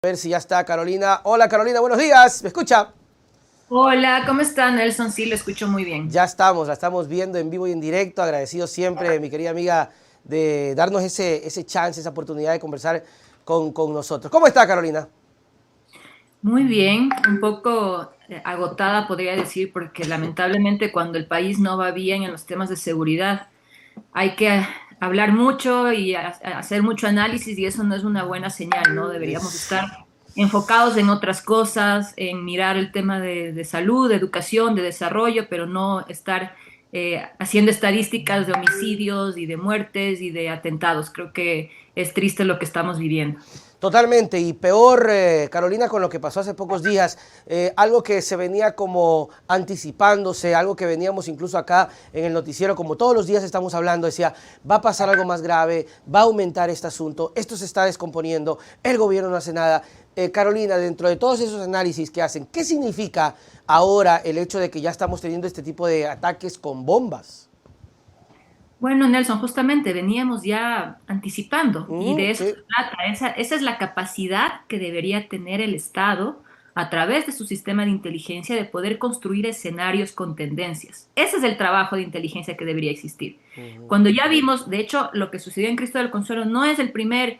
A ver si ya está Carolina. Hola Carolina, buenos días. ¿Me escucha? Hola, ¿cómo está Nelson? Sí, lo escucho muy bien. Ya estamos, la estamos viendo en vivo y en directo. Agradecido siempre, mi querida amiga, de darnos ese chance, esa oportunidad de conversar con nosotros. ¿Cómo está Carolina? Muy bien, un poco agotada podría decir, porque lamentablemente cuando el país no va bien en los temas de seguridad, hay que hablar mucho y hacer mucho análisis y eso no es una buena señal, ¿no? Deberíamos Es estar enfocados en otras cosas, en mirar el tema de salud, de educación, de desarrollo, pero no estar haciendo estadísticas de homicidios y de muertes y de atentados. Creo que es triste lo que estamos viviendo. Totalmente, y peor, Carolina, con lo que pasó hace pocos días, algo que se venía como anticipándose, algo que veníamos incluso acá en el noticiero, como todos los días estamos hablando, decía, va a pasar algo más grave, va a aumentar este asunto, esto se está descomponiendo, el gobierno no hace nada. Carolina, dentro de todos esos análisis que hacen, ¿qué significa ahora el hecho de que ya estamos teniendo este tipo de ataques con bombas? Bueno, Nelson, justamente veníamos ya anticipando y de eso Sí. se trata. Esa es la capacidad que debería tener el Estado a través de su sistema de inteligencia de poder construir escenarios con tendencias. Ese es el trabajo de inteligencia que debería existir. Cuando ya vimos, de hecho, lo que sucedió en Cristo del Consuelo no es el primer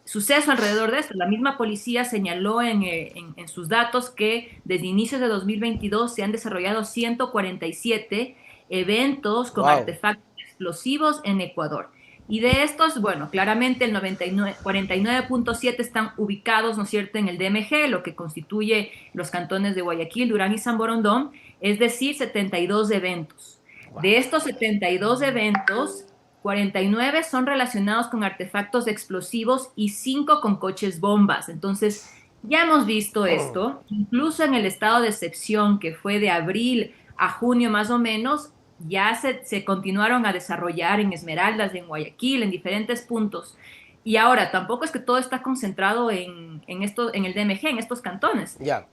suceso alrededor de esto. La misma policía señaló en sus datos que desde inicios de 2022 se han desarrollado 147 eventos con Wow. artefactos explosivos en Ecuador. Y de estos, bueno, claramente el 99, 49.7 están ubicados, ¿no es cierto?, en el DMG, lo que constituye los cantones de Guayaquil, Durán y San Borondón, es decir, 72 eventos. De estos 72 eventos, 49 son relacionados con artefactos explosivos y 5 con coches bombas. Entonces, ya hemos visto esto, incluso en el estado de excepción que fue de abril a junio más o menos, ya se continuaron a desarrollar en Esmeraldas, en Guayaquil, en diferentes puntos. Y ahora, tampoco es que todo está concentrado en el DMG, en estos cantones. Ya.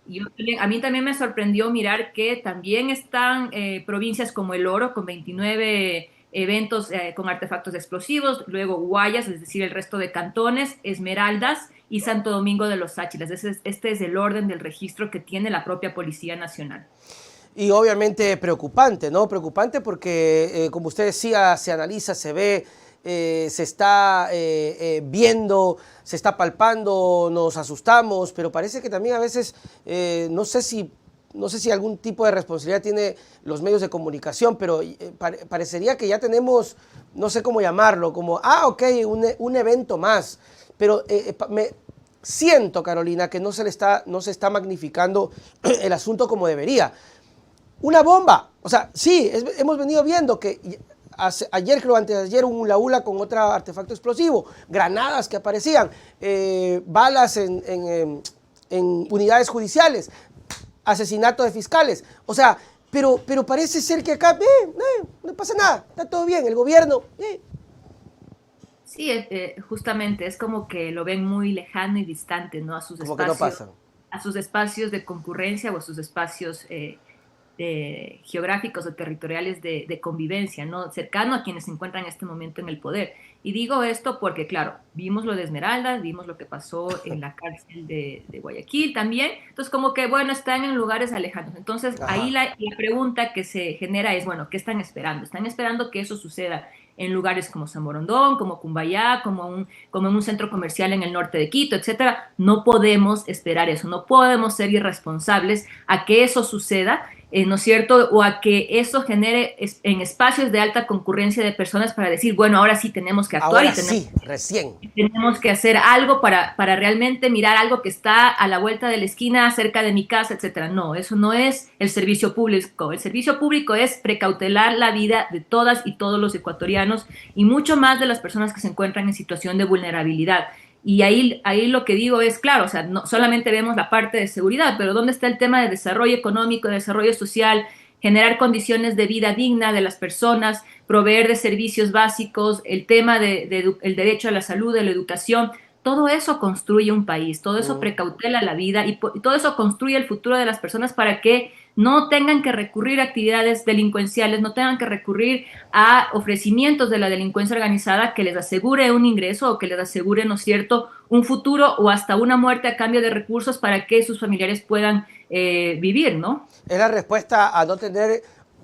A mí también me sorprendió mirar que también están provincias como El Oro, con 29 eventos con artefactos explosivos, luego Guayas, es decir, el resto de cantones, Esmeraldas y Santo Domingo de los Áchilas. Este es el orden del registro que tiene la propia Policía Nacional. Y obviamente preocupante, ¿no? Preocupante porque, como usted decía, se analiza, se ve, se está viendo, se está palpando, nos asustamos, pero parece que también a veces, no sé si algún tipo de responsabilidad tiene los medios de comunicación, pero parecería que ya tenemos, no sé cómo llamarlo, como, ok, un evento más, pero siento, Carolina, que no se está magnificando el asunto como debería. Una bomba. O sea, sí, hemos venido viendo que ayer, creo, antes de ayer, un ula con otro artefacto explosivo, granadas que aparecían, balas en unidades judiciales, asesinato de fiscales. O sea, pero parece ser que acá no pasa nada, está todo bien, el gobierno. Sí, justamente es como que lo ven muy lejano y distante, ¿no? Como que no pasa. A sus espacios de concurrencia o a sus espacios geográficos o territoriales de convivencia, ¿no? Cercano a quienes se encuentran en este momento en el poder. Y digo esto porque, claro, vimos lo de Esmeraldas, vimos lo que pasó en la cárcel de Guayaquil también. Entonces, como que, bueno, están en lugares alejados. Entonces, ahí Ajá. la pregunta que se genera es, bueno, ¿qué están esperando? ¿Están esperando que eso suceda en lugares como San Borondón, como Cumbayá, como en un centro comercial en el norte de Quito, etcétera? No podemos esperar eso, no podemos ser irresponsables a que eso suceda, ¿no es cierto? O a que eso genere en espacios de alta concurrencia de personas para decir, bueno, ahora sí tenemos que actuar Ahora y sí, recién. tenemos que hacer algo para realmente mirar algo que está a la vuelta de la esquina, cerca de mi casa, etcétera. No, eso no es el servicio público. El servicio público es precautelar la vida de todas y todos los ecuatorianos y mucho más de las personas que se encuentran en situación de vulnerabilidad. Y ahí lo que digo es, claro, o sea, no solamente vemos la parte de seguridad, pero ¿dónde está el tema de desarrollo económico, de desarrollo social, generar condiciones de vida digna de las personas, proveer de servicios básicos, el tema el derecho a la salud, de la educación? Todo eso construye un país, todo eso Mm. precautela la vida y todo eso construye el futuro de las personas para que no tengan que recurrir a actividades delincuenciales, no tengan que recurrir a ofrecimientos de la delincuencia organizada que les asegure un ingreso o que les asegure, ¿no es cierto?, un futuro o hasta una muerte a cambio de recursos para que sus familiares puedan vivir, ¿no? Es la respuesta a no tener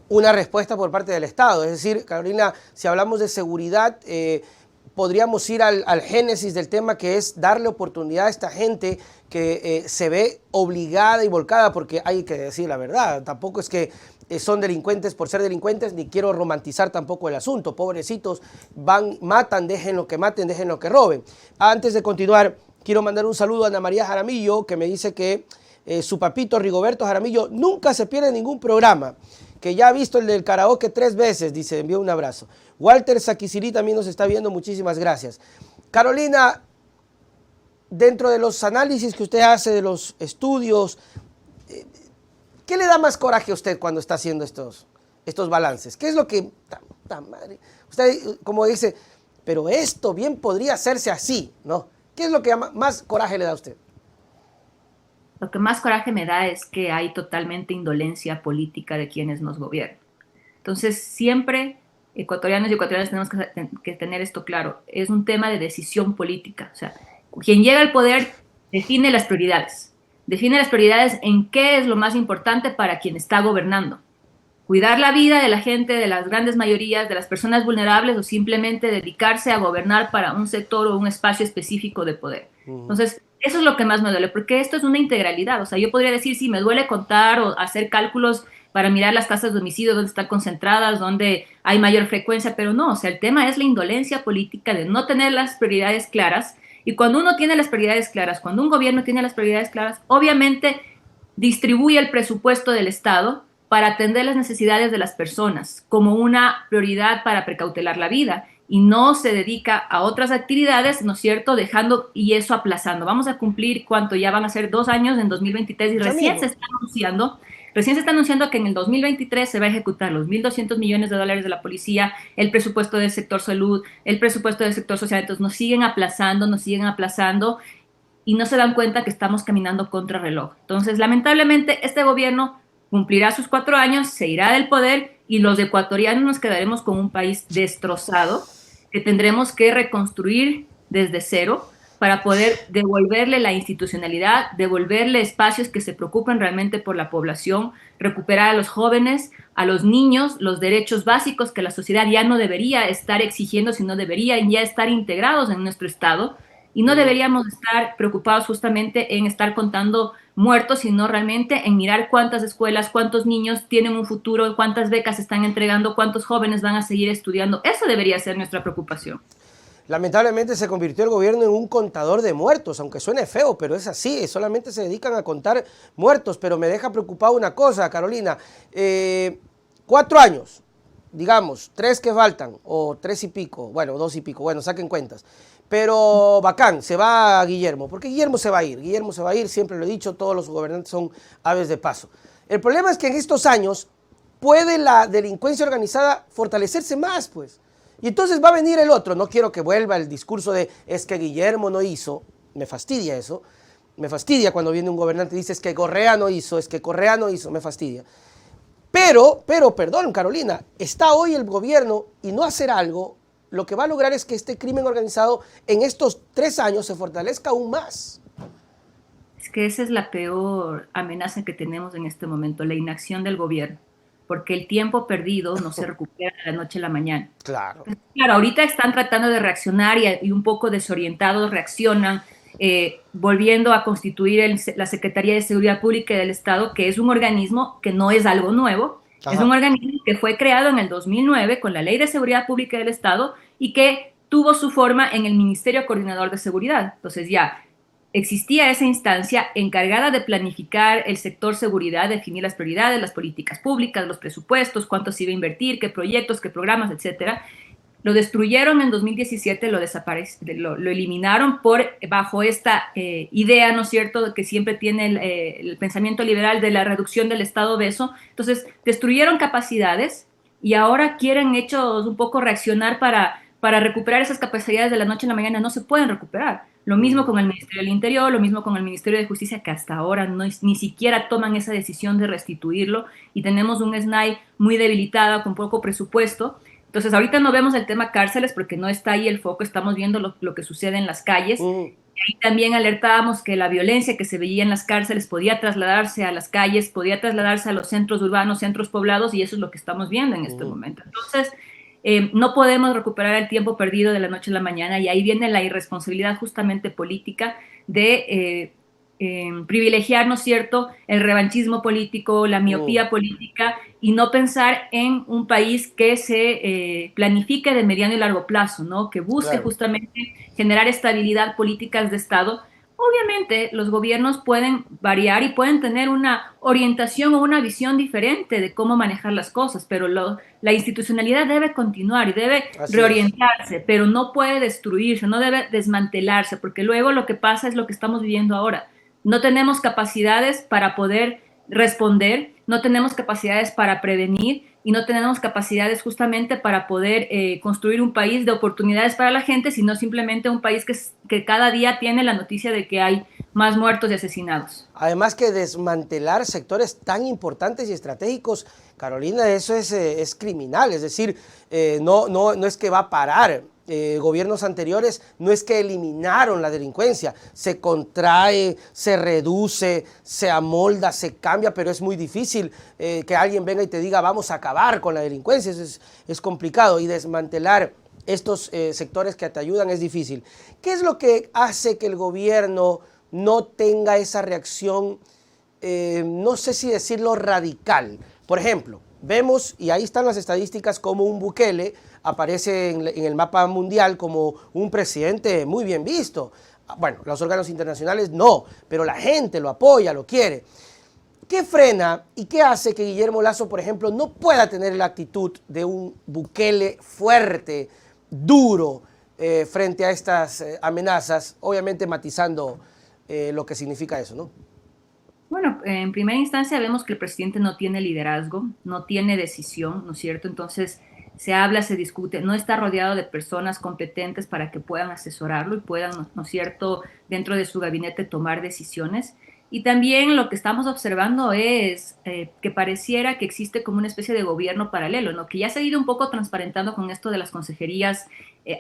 una respuesta por parte del Estado. Es decir, Carolina, si hablamos de seguridad, podríamos ir al génesis del tema, que es darle oportunidad a esta gente que se ve obligada y volcada, porque hay que decir la verdad, tampoco es que son delincuentes por ser delincuentes, ni quiero romantizar tampoco el asunto. Pobrecitos, van, matan, dejen lo que maten, dejen lo que roben. Antes de continuar, quiero mandar un saludo a Ana María Jaramillo, que me dice que su papito Rigoberto Jaramillo nunca se pierde ningún programa, que ya ha visto el del karaoke 3 veces, dice, envió un abrazo. Walter Saquiciri también nos está viendo, muchísimas gracias. Carolina, dentro de los análisis que usted hace, de los estudios, ¿qué le da más coraje a usted cuando está haciendo estos balances? ¿Qué es lo que, madre, usted como dice, pero esto bien podría hacerse así, ¿no? ¿Qué es lo que más coraje le da a usted? Lo que más coraje me da es que hay totalmente indolencia política de quienes nos gobiernan. Entonces, siempre ecuatorianos y ecuatorianas tenemos que tener esto claro. Es un tema de decisión política. O sea, quien llega al poder define las prioridades. Define las prioridades en qué es lo más importante para quien está gobernando. Cuidar la vida de la gente, de las grandes mayorías, de las personas vulnerables, o simplemente dedicarse a gobernar para un sector o un espacio específico de poder. Entonces, eso es lo que más me duele, porque esto es una integralidad. O sea, yo podría decir, sí, me duele contar o hacer cálculos para mirar las tasas de homicidio, dónde están concentradas, dónde hay mayor frecuencia, pero no, o sea, el tema es la indolencia política de no tener las prioridades claras. Y cuando uno tiene las prioridades claras, cuando un gobierno tiene las prioridades claras, obviamente distribuye el presupuesto del Estado para atender las necesidades de las personas como una prioridad para precautelar la vida, y no se dedica a otras actividades, ¿no es cierto?, dejando y eso aplazando. Vamos a cumplir, ¿cuánto? Ya van a ser 2 años en 2023 y recién se está anunciando que en el 2023 se va a ejecutar los $1.200 millones de la policía, el presupuesto del sector salud, el presupuesto del sector social. Entonces nos siguen aplazando y no se dan cuenta que estamos caminando contra reloj. Entonces, lamentablemente, este gobierno cumplirá sus 4 años, se irá del poder y los ecuatorianos nos quedaremos con un país destrozado que tendremos que reconstruir desde cero para poder devolverle la institucionalidad, devolverle espacios que se preocupen realmente por la población, recuperar a los jóvenes, a los niños, los derechos básicos que la sociedad ya no debería estar exigiendo, sino deberían ya estar integrados en nuestro Estado. Y no deberíamos estar preocupados justamente en estar contando muertos, sino realmente en mirar cuántas escuelas, cuántos niños tienen un futuro, cuántas becas están entregando, cuántos jóvenes van a seguir estudiando. Eso debería ser nuestra preocupación. Lamentablemente se convirtió el gobierno en un contador de muertos, aunque suene feo, pero es así, solamente se dedican a contar muertos. Pero me deja preocupado una cosa, Carolina, 4 años, digamos, 3 que faltan, o 3 y pico, bueno, 2 y pico, bueno, saquen cuentas. Pero bacán, se va Guillermo, porque Guillermo se va a ir, siempre lo he dicho, todos los gobernantes son aves de paso. El problema es que en estos años puede la delincuencia organizada fortalecerse más, pues. Y entonces va a venir el otro. No quiero que vuelva el discurso de es que Guillermo no hizo, me fastidia eso, me fastidia cuando viene un gobernante y dice es que Correa no hizo, me fastidia. Pero, perdón, Carolina, está hoy el gobierno y no hacer algo, lo que va a lograr es que este crimen organizado en estos 3 años se fortalezca aún más. Es que esa es la peor amenaza que tenemos en este momento, la inacción del gobierno, porque el tiempo perdido no se recupera de la noche a la mañana. Claro. Claro, ahorita están tratando de reaccionar y un poco desorientados reaccionan, volviendo a constituir la Secretaría de Seguridad Pública del Estado, que es un organismo que no es algo nuevo. Ajá. Es un organismo que fue creado en el 2009 con la Ley de Seguridad Pública del Estado y que tuvo su forma en el Ministerio Coordinador de Seguridad. Entonces ya existía esa instancia encargada de planificar el sector seguridad, definir las prioridades, las políticas públicas, los presupuestos, cuánto se iba a invertir, qué proyectos, qué programas, etcétera. Lo destruyeron en 2017, lo eliminaron bajo esta idea, ¿no es cierto?, que siempre tiene el pensamiento liberal de la reducción del Estado obeso. Entonces, destruyeron capacidades y ahora quieren hechos un poco reaccionar para recuperar esas capacidades de la noche a la mañana. No se pueden recuperar. Lo mismo con el Ministerio del Interior, lo mismo con el Ministerio de Justicia, que hasta ahora ni siquiera toman esa decisión de restituirlo, y tenemos un SNAI muy debilitado, con poco presupuesto. Entonces, ahorita no vemos el tema cárceles porque no está ahí el foco, estamos viendo lo que sucede en las calles. Y también alertábamos que la violencia que se veía en las cárceles podía trasladarse a las calles, podía trasladarse a los centros urbanos, centros poblados, y eso es lo que estamos viendo en este momento. Entonces, no podemos recuperar el tiempo perdido de la noche a la mañana, y ahí viene la irresponsabilidad justamente política de privilegiar, ¿no es cierto?, el revanchismo político, la miopía política, y no pensar en un país que se planifique de mediano y largo plazo, ¿no?, que busque justamente generar estabilidad políticas de Estado. Obviamente los gobiernos pueden variar y pueden tener una orientación o una visión diferente de cómo manejar las cosas, pero la institucionalidad debe continuar y debe reorientarse, pero no puede destruirse, no debe desmantelarse, porque luego lo que pasa es lo que estamos viviendo ahora. No tenemos capacidades para poder responder, no tenemos capacidades para prevenir y no tenemos capacidades justamente para poder construir un país de oportunidades para la gente, sino simplemente un país que cada día tiene la noticia de que hay más muertos y asesinados. Además que desmantelar sectores tan importantes y estratégicos, Carolina, eso es criminal, es decir, no es que va a parar. Gobiernos anteriores no es que eliminaron la delincuencia, se contrae, se reduce, se amolda, se cambia, pero es muy difícil que alguien venga y te diga vamos a acabar con la delincuencia, es complicado, y desmantelar estos sectores que te ayudan es difícil. ¿Qué es lo que hace que el gobierno no tenga esa reacción, no sé si decirlo radical? Por ejemplo, vemos, y ahí están las estadísticas, como un Bukele aparece en el mapa mundial como un presidente muy bien visto. Bueno, los órganos internacionales no, pero la gente lo apoya, lo quiere. ¿Qué frena y qué hace que Guillermo Lasso, por ejemplo, no pueda tener la actitud de un Bukele fuerte, duro, frente a estas amenazas, obviamente matizando lo que significa eso, ¿no? Bueno, en primera instancia vemos que el presidente no tiene liderazgo, no tiene decisión, ¿no es cierto? Entonces se habla, se discute, no está rodeado de personas competentes para que puedan asesorarlo y puedan, ¿no es cierto?, dentro de su gabinete tomar decisiones. Y también lo que estamos observando es que pareciera que existe como una especie de gobierno paralelo, ¿no?, que ya se ha ido un poco transparentando con esto de las consejerías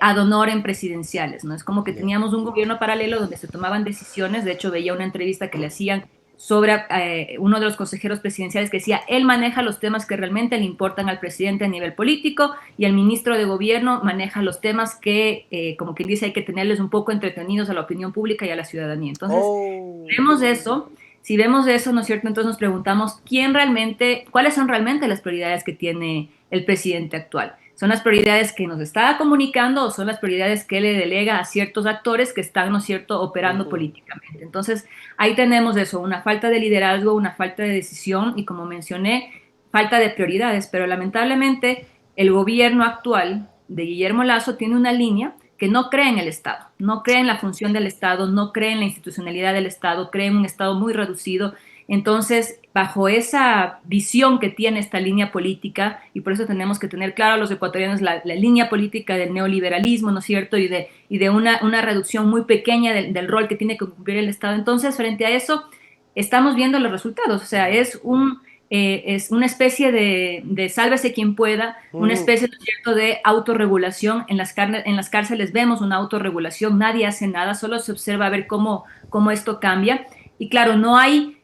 ad honorem presidenciales, ¿no? Es como que teníamos un gobierno paralelo donde se tomaban decisiones. De hecho, veía una entrevista que le hacían sobre uno de los consejeros presidenciales que decía, él maneja los temas que realmente le importan al presidente a nivel político, y el ministro de gobierno maneja los temas que, como quien dice, hay que tenerles un poco entretenidos a la opinión pública y a la ciudadanía. Entonces, vemos eso. Si vemos eso, ¿no es cierto?, entonces nos preguntamos cuáles son realmente las prioridades que tiene el presidente actual. ¿Son las prioridades que nos está comunicando o son las prioridades que le delega a ciertos actores que están, ¿no es cierto?, operando políticamente? Entonces, ahí tenemos eso, una falta de liderazgo, una falta de decisión y, como mencioné, falta de prioridades. Pero lamentablemente el gobierno actual de Guillermo Lasso tiene una línea que no cree en el Estado, no cree en la función del Estado, no cree en la institucionalidad del Estado, cree en un Estado muy reducido. Entonces, bajo esa visión que tiene esta línea política, y por eso tenemos que tener claro a los ecuatorianos la línea política del neoliberalismo, ¿no es cierto?, y de una reducción muy pequeña del rol que tiene que cumplir el Estado. Entonces, frente a eso, estamos viendo los resultados. O sea, es una especie de sálvese quien pueda, una especie, ¿no es cierto?, de autorregulación. En las cárceles vemos una autorregulación, nadie hace nada, solo se observa a ver cómo esto cambia. Y claro, no hay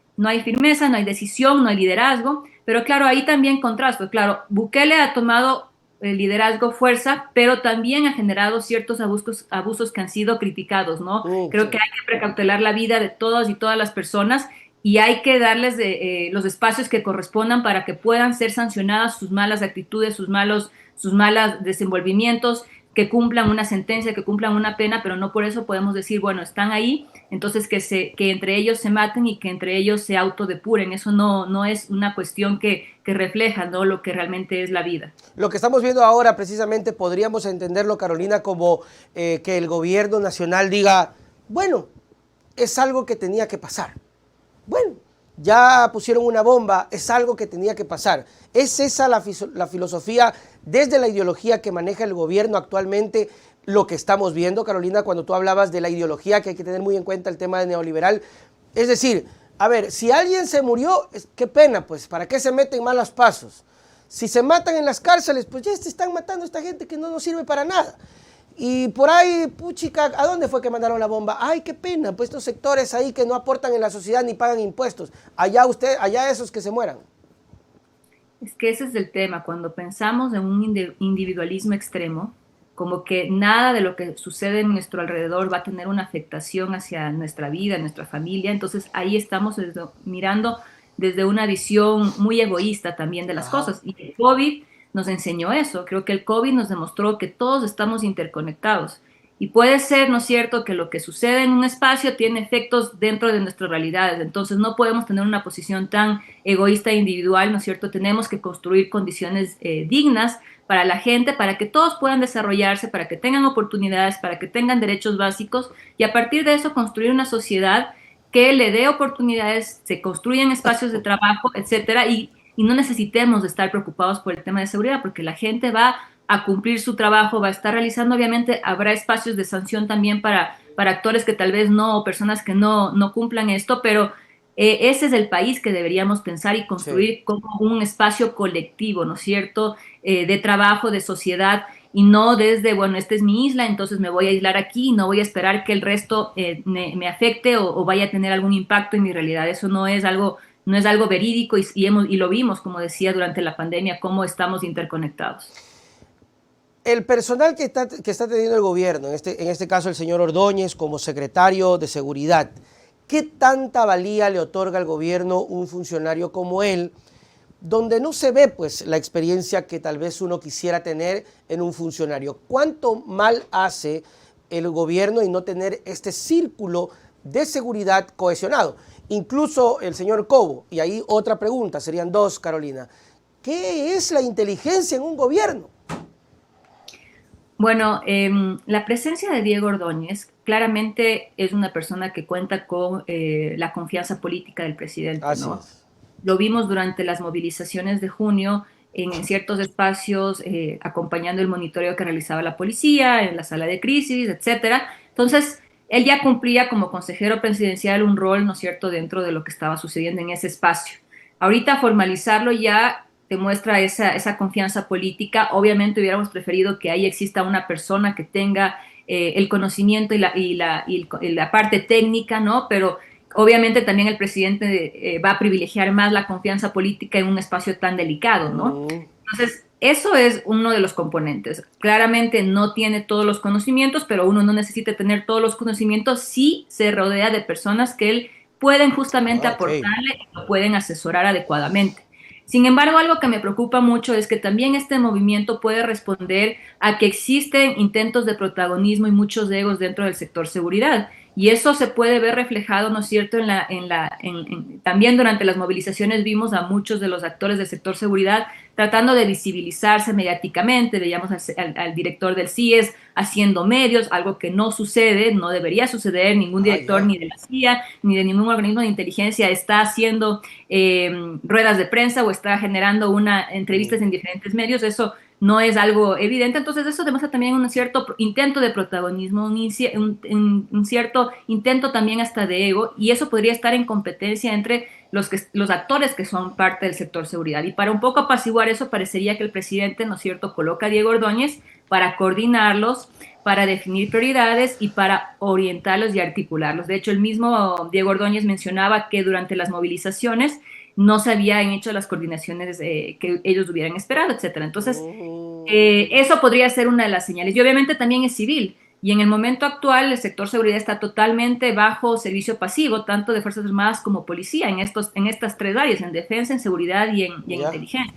firmeza, no hay decisión, no hay liderazgo, pero claro, ahí también contrasto. Claro, Bukele ha tomado el liderazgo, fuerza, pero también ha generado ciertos abusos que han sido criticados, ¿no? Creo que hay que precautelar la vida de todas y todas las personas, y hay que darles los espacios que correspondan para que puedan ser sancionadas sus malas actitudes, sus malos desenvolvimientos, que cumplan una sentencia, que cumplan una pena, pero no por eso podemos decir, bueno, están ahí, entonces que entre ellos se maten y que entre ellos se autodepuren. Eso no es una cuestión que refleja, ¿no?, lo que realmente es la vida. Lo que estamos viendo ahora, precisamente, podríamos entenderlo, Carolina, como que el gobierno nacional diga, bueno, es algo que tenía que pasar. Bueno, ya pusieron una bomba, es algo que tenía que pasar. ¿Es esa la filosofía desde la ideología que maneja el gobierno actualmente, lo que estamos viendo, Carolina, cuando tú hablabas de la ideología, que hay que tener muy en cuenta el tema de neoliberal. Es decir, a ver, si alguien se murió, qué pena, pues, ¿para qué se meten malos pasos? Si se matan en las cárceles, pues ya se están matando a esta gente que no nos sirve para nada. Y por ahí, puchica, ¿a dónde fue que mandaron la bomba? Ay, qué pena, pues estos sectores ahí que no aportan en la sociedad ni pagan impuestos. Allá esos que se mueran. Es que ese es el tema, cuando pensamos en un individualismo extremo, como que nada de lo que sucede en nuestro alrededor va a tener una afectación hacia nuestra vida, nuestra familia, entonces ahí estamos mirando desde una visión muy egoísta también de las cosas. Y el COVID nos enseñó eso, creo que el COVID nos demostró que todos estamos interconectados. Y puede ser, ¿no es cierto?, que lo que sucede en un espacio tiene efectos dentro de nuestras realidades. Entonces no podemos tener una posición tan egoísta e individual, ¿no es cierto? Tenemos que construir condiciones dignas para la gente, para que todos puedan desarrollarse, para que tengan oportunidades, para que tengan derechos básicos y a partir de eso construir una sociedad que le dé oportunidades, se construyan espacios de trabajo, etcétera, y no necesitemos de estar preocupados por el tema de seguridad, porque la gente va a cumplir su trabajo, va a estar realizando, obviamente habrá espacios de sanción también para actores que tal vez no, o personas que no cumplan esto, pero ese es el país que deberíamos pensar y construir como un espacio colectivo, ¿no es cierto?, de trabajo, de sociedad, y no desde, bueno, esta es mi isla, entonces me voy a aislar aquí y no voy a esperar que el resto me afecte o vaya a tener algún impacto en mi realidad. Eso no es algo verídico y lo vimos, como decía, durante la pandemia, cómo estamos interconectados. El personal que está teniendo el gobierno, en este caso el señor Ordóñez como secretario de Seguridad, ¿qué tanta valía le otorga al gobierno un funcionario como él, donde no se ve pues la experiencia que tal vez uno quisiera tener en un funcionario? ¿Cuánto mal hace el gobierno en no tener este círculo de seguridad cohesionado? Incluso el señor Cobo, y ahí otra pregunta, serían dos, Carolina. ¿Qué es la inteligencia en un gobierno? Bueno, la presencia de Diego Ordóñez claramente es una persona que cuenta con la confianza política del presidente, ¿no? Lo vimos durante las movilizaciones de junio en ciertos espacios, acompañando el monitoreo que realizaba la policía, en la sala de crisis, etcétera. Entonces, él ya cumplía como consejero presidencial un rol, ¿no es cierto?, dentro de lo que estaba sucediendo en ese espacio. Ahorita formalizarlo ya demuestra esa confianza política. Obviamente hubiéramos preferido que ahí exista una persona que tenga el conocimiento y la parte técnica, ¿no? Pero obviamente también el presidente va a privilegiar más la confianza política en un espacio tan delicado, ¿no? Entonces, eso es uno de los componentes. Claramente no tiene todos los conocimientos, pero uno no necesita tener todos los conocimientos si se rodea de personas que él pueden justamente aportarle y lo pueden asesorar adecuadamente. Sin embargo, algo que me preocupa mucho es que también este movimiento puede responder a que existen intentos de protagonismo y muchos egos dentro del sector seguridad. Y eso se puede ver reflejado, ¿no es cierto?, también durante las movilizaciones vimos a muchos de los actores del sector seguridad tratando de visibilizarse mediáticamente. Veíamos al director del CIES haciendo medios, algo que no sucede, no debería suceder. Ningún director ni de la CIA ni de ningún organismo de inteligencia está haciendo ruedas de prensa o está generando entrevistas en diferentes medios. Eso no es algo evidente. Entonces eso demuestra también un cierto intento de protagonismo, un cierto intento también hasta de ego, y eso podría estar en competencia entre los actores que son parte del sector seguridad. Y para un poco apaciguar eso, parecería que el presidente, ¿no es cierto?, coloca a Diego Ordóñez para coordinarlos, para definir prioridades y para orientarlos y articularlos. De hecho, el mismo Diego Ordóñez mencionaba que durante las movilizaciones no se habían hecho las coordinaciones que ellos hubieran esperado, etcétera. Entonces, eso podría ser una de las señales. Y obviamente también es civil. Y en el momento actual el sector seguridad está totalmente bajo servicio pasivo, tanto de Fuerzas Armadas como policía, en estas tres áreas, en defensa, en seguridad y en inteligencia.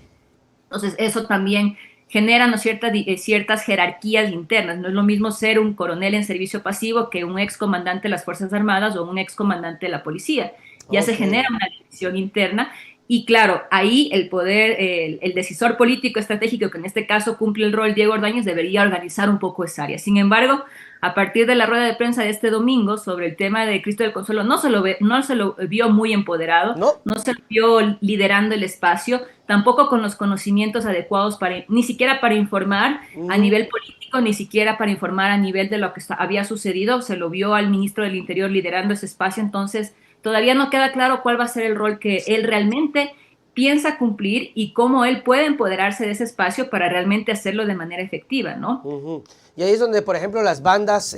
Entonces, eso también genera, ¿no?, ciertas jerarquías internas. No es lo mismo ser un coronel en servicio pasivo que un excomandante de las Fuerzas Armadas o un excomandante de la policía. Ya se genera una división interna. Y claro, ahí el poder, el decisor político estratégico, que en este caso cumple el rol Diego Ordóñez, debería organizar un poco esa área. Sin embargo, a partir de la rueda de prensa de este domingo sobre el tema de Cristo del Consuelo, no se lo vio muy empoderado, no se lo vio liderando el espacio, tampoco con los conocimientos adecuados ni siquiera para informar a nivel político político, ni siquiera para informar a nivel de lo que había sucedido. Se lo vio al ministro del Interior liderando ese espacio, entonces todavía no queda claro cuál va a ser el rol que él realmente piensa cumplir y cómo él puede empoderarse de ese espacio para realmente hacerlo de manera efectiva, ¿no? Y ahí es donde, por ejemplo, las bandas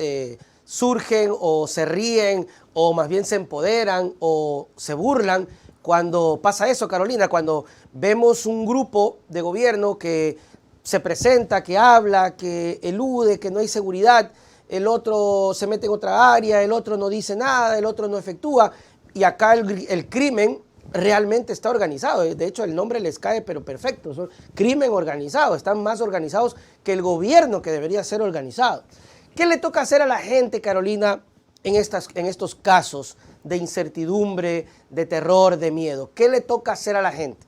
surgen o se ríen o más bien se empoderan o se burlan cuando pasa eso, Carolina, cuando vemos un grupo de gobierno que se presenta, que habla, que elude, que no hay seguridad, el otro se mete en otra área, el otro no dice nada, el otro no efectúa, y acá el crimen realmente está organizado. De hecho, el nombre les cae, pero perfecto. Son crimen organizado. Están más organizados que el gobierno, que debería ser organizado. ¿Qué le toca hacer a la gente, Carolina, en estos casos de incertidumbre, de terror, de miedo? ¿Qué le toca hacer a la gente?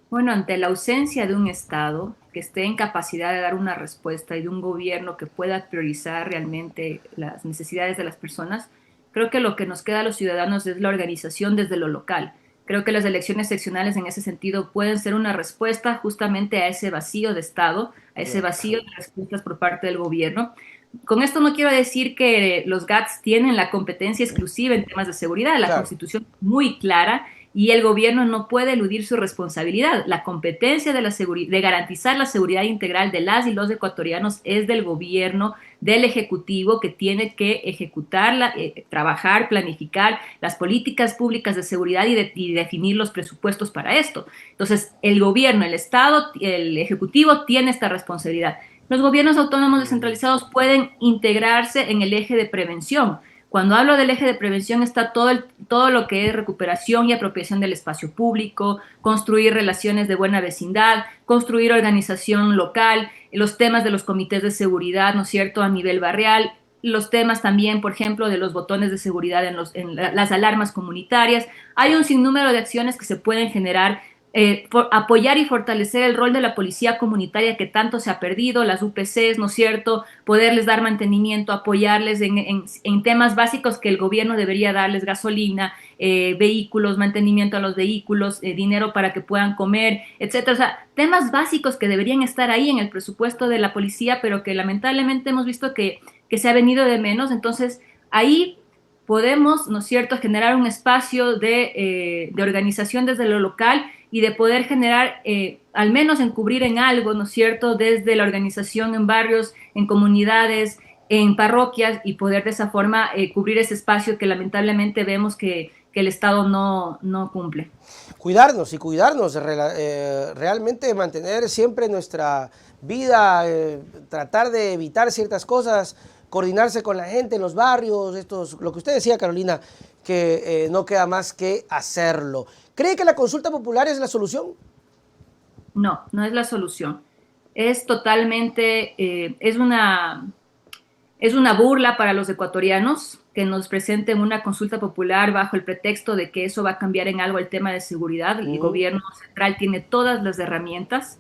Bueno, ante la ausencia de un Estado que esté en capacidad de dar una respuesta y de un gobierno que pueda priorizar realmente las necesidades de las personas, creo que lo que nos queda a los ciudadanos es la organización desde lo local. Creo que las elecciones seccionales en ese sentido pueden ser una respuesta justamente a ese vacío de Estado, a ese vacío de respuestas por parte del gobierno. Con esto no quiero decir que los GATS tienen la competencia exclusiva en temas de seguridad. La Constitución es muy clara y el gobierno no puede eludir su responsabilidad. La competencia de garantizar la seguridad integral de las y los ecuatorianos es del gobierno, del Ejecutivo, que tiene que ejecutar, trabajar, planificar las políticas públicas de seguridad y definir los presupuestos para esto. Entonces, el gobierno, el Estado, el Ejecutivo tiene esta responsabilidad. Los gobiernos autónomos descentralizados pueden integrarse en el eje de prevención. Cuando hablo del eje de prevención está todo lo que es recuperación y apropiación del espacio público, construir relaciones de buena vecindad, construir organización local, los temas de los comités de seguridad, ¿no es cierto?, a nivel barrial, los temas también, por ejemplo, de los botones de seguridad en las alarmas comunitarias. Hay un sinnúmero de acciones que se pueden generar, apoyar y fortalecer el rol de la policía comunitaria que tanto se ha perdido, las UPCs, ¿no es cierto?, poderles dar mantenimiento, apoyarles en temas básicos que el gobierno debería darles: gasolina, vehículos, mantenimiento a los vehículos, dinero para que puedan comer, etcétera. O sea, temas básicos que deberían estar ahí en el presupuesto de la policía, pero que lamentablemente hemos visto que se ha venido de menos. Entonces, ahí podemos, ¿no es cierto?, generar un espacio de organización desde lo local y de poder generar, al menos encubrir en algo, ¿no es cierto?, desde la organización en barrios, en comunidades, en parroquias, y poder de esa forma cubrir ese espacio que lamentablemente vemos que el Estado no cumple. Cuidarnos y cuidarnos, realmente mantener siempre nuestra vida, tratar de evitar ciertas cosas, coordinarse con la gente en los barrios, lo que usted decía, Carolina, que no queda más que hacerlo. ¿Cree que la consulta popular es la solución? No, no es la solución. Es totalmente, es una burla para los ecuatorianos que nos presenten una consulta popular bajo el pretexto de que eso va a cambiar en algo el tema de seguridad. El gobierno central tiene todas las herramientas.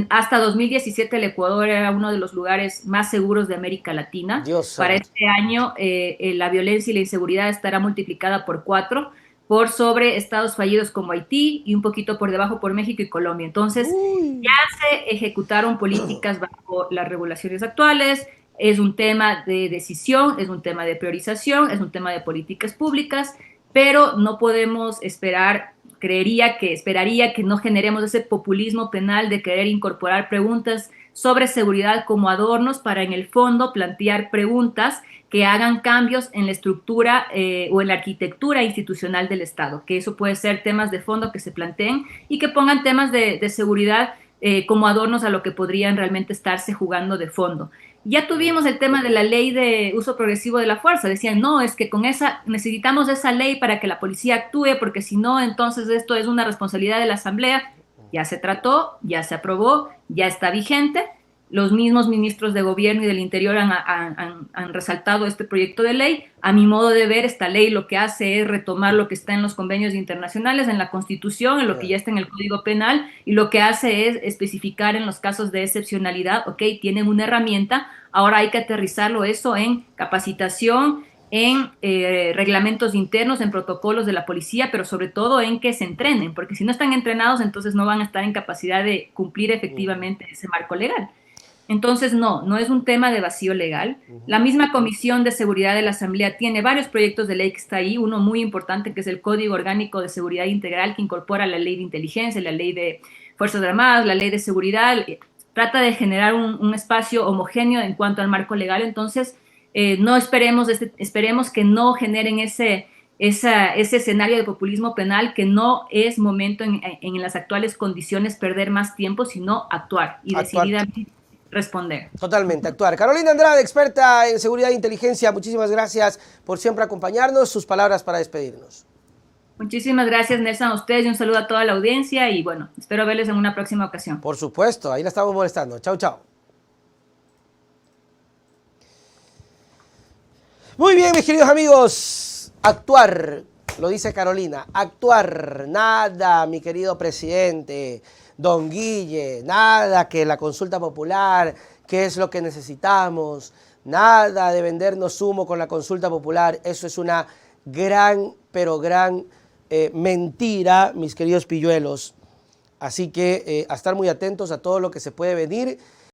Hasta 2017 el Ecuador era uno de los lugares más seguros de América Latina. Para este año la violencia y la inseguridad estará multiplicada por 4, por sobre estados fallidos como Haití y un poquito por debajo por México y Colombia. Entonces, ya se ejecutaron políticas bajo las regulaciones actuales. Es un tema de decisión, es un tema de priorización, es un tema de políticas públicas, pero no podemos esperar, esperaría que no generemos ese populismo penal de querer incorporar preguntas sobre seguridad como adornos para en el fondo plantear preguntas que hagan cambios en la estructura o en la arquitectura institucional del Estado, que eso puede ser temas de fondo que se planteen y que pongan temas de seguridad como adornos a lo que podrían realmente estarse jugando de fondo. Ya tuvimos el tema de la ley de uso progresivo de la fuerza. Decían, no, es que con esa necesitamos esa ley para que la policía actúe, porque si no, entonces esto es una responsabilidad de la Asamblea. Ya se trató, ya se aprobó, ya está vigente. Los mismos ministros de Gobierno y del Interior han resaltado este proyecto de ley. A mi modo de ver, esta ley lo que hace es retomar lo que está en los convenios internacionales, en la Constitución, en lo que ya está en el Código Penal, y lo que hace es especificar en los casos de excepcionalidad, ok, tienen una herramienta, ahora hay que aterrizarlo eso en capacitación, en reglamentos internos, en protocolos de la policía, pero sobre todo en que se entrenen, porque si no están entrenados, entonces no van a estar en capacidad de cumplir efectivamente ese marco legal. Entonces, no es un tema de vacío legal. La misma Comisión de Seguridad de la Asamblea tiene varios proyectos de ley que está ahí, uno muy importante que es el Código Orgánico de Seguridad Integral, que incorpora la ley de inteligencia, la ley de Fuerzas Armadas, la ley de seguridad, trata de generar un espacio homogéneo en cuanto al marco legal. Entonces, no esperemos que no generen ese escenario de populismo penal, que no es momento en las actuales condiciones perder más tiempo, sino actuar y Actuar. decididamente responder. Totalmente, actuar. Carolina Andrade, experta en seguridad e inteligencia, muchísimas gracias por siempre acompañarnos. Sus palabras para despedirnos. Muchísimas gracias, Nelson, a ustedes, y un saludo a toda la audiencia, y bueno, espero verles en una próxima ocasión. Por supuesto, ahí la estamos molestando. Chau, chau. Muy bien, mis queridos amigos, actuar, lo dice Carolina, actuar, nada, mi querido presidente, don Guille, nada que la consulta popular, qué es lo que necesitamos, nada de vendernos humo con la consulta popular, eso es una gran, pero gran mentira, mis queridos pilluelos. Así que a estar muy atentos a todo lo que se puede venir.